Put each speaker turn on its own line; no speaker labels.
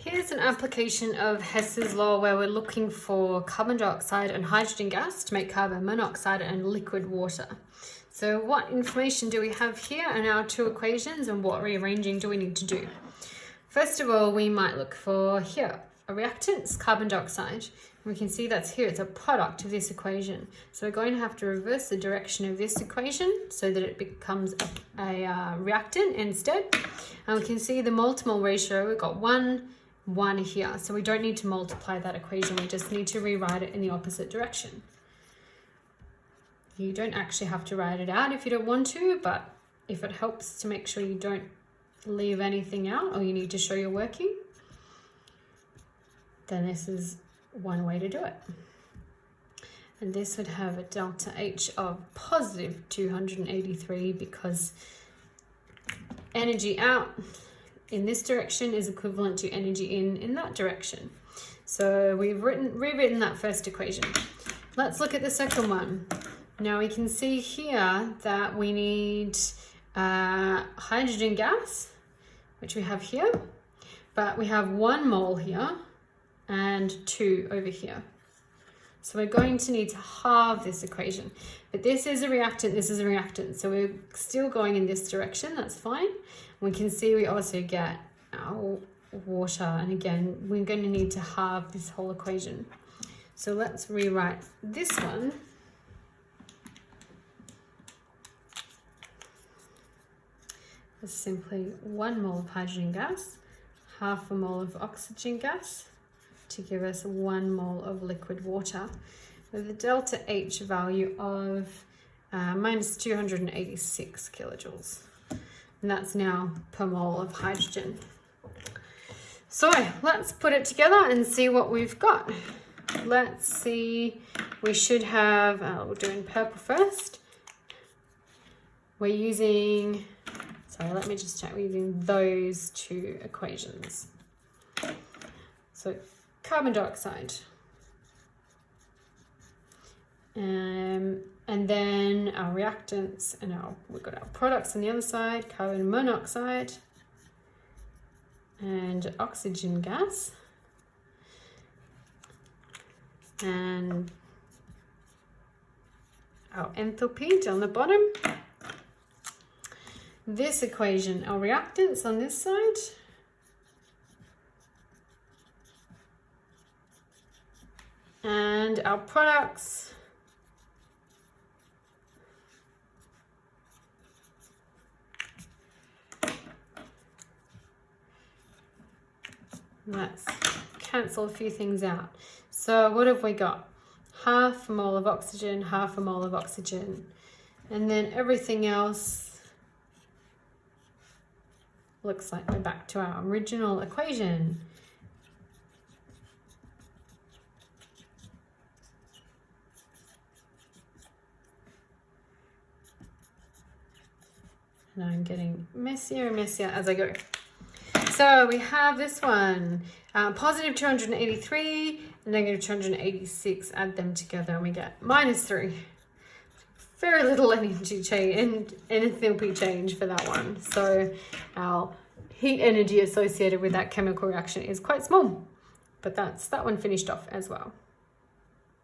Here's an application of Hess's law where we're looking for carbon dioxide and hydrogen gas to make carbon monoxide and liquid water. So what information do we have here in our two equations, and what rearranging do we need to do? First of all, we might look for here, a reactants, carbon dioxide. We can see that's here, it's a product of this equation. So we're going to have to reverse the direction of this equation so that it becomes a reactant instead. And we can see the mole-to-mole ratio, we've got 1 here. So we don't need to multiply that equation, we just need to rewrite it in the opposite direction. You don't actually have to write it out if you don't want to, but if it helps to make sure you don't leave anything out or you need to show you're working, then this is one way to do it. And this would have a delta H of positive 283 because energy out in this direction is equivalent to energy in that direction. So we've rewritten that first equation. Let's look at the second one. Now we can see here that we need hydrogen gas, which we have here, but we have 1 mole here and 2 over here. So we're going to need to halve this equation, but this is a reactant, this is a reactant. So we're still going in this direction, that's fine. We can see we also get our water, and again, we're going to need to halve this whole equation. So let's rewrite this one. As simply 1 mole of hydrogen gas, half a mole of oxygen gas, to give us 1 mole of liquid water with a delta H value of minus 286 kilojoules. And that's now per mole of hydrogen. So let's put it together and see what we've got. Let's see, we should have, we'll do in purple first. We're using, sorry, let me just check, we're using those two equations. So carbon dioxide, and then our reactants, and we've got our products on the other side, carbon monoxide and oxygen gas, and our enthalpy on the bottom. This equation, our reactants on this side, and our products, let's cancel a few things out. So what have we got? Half a mole of oxygen, half a mole of oxygen, and then everything else looks like we're back to our original equation. And I'm getting messier and messier as I go. So we have this one, positive 283, negative 286, add them together and we get minus 3. Very little energy change and enthalpy change for that one. So our heat energy associated with that chemical reaction is quite small, but that's that one finished off as well.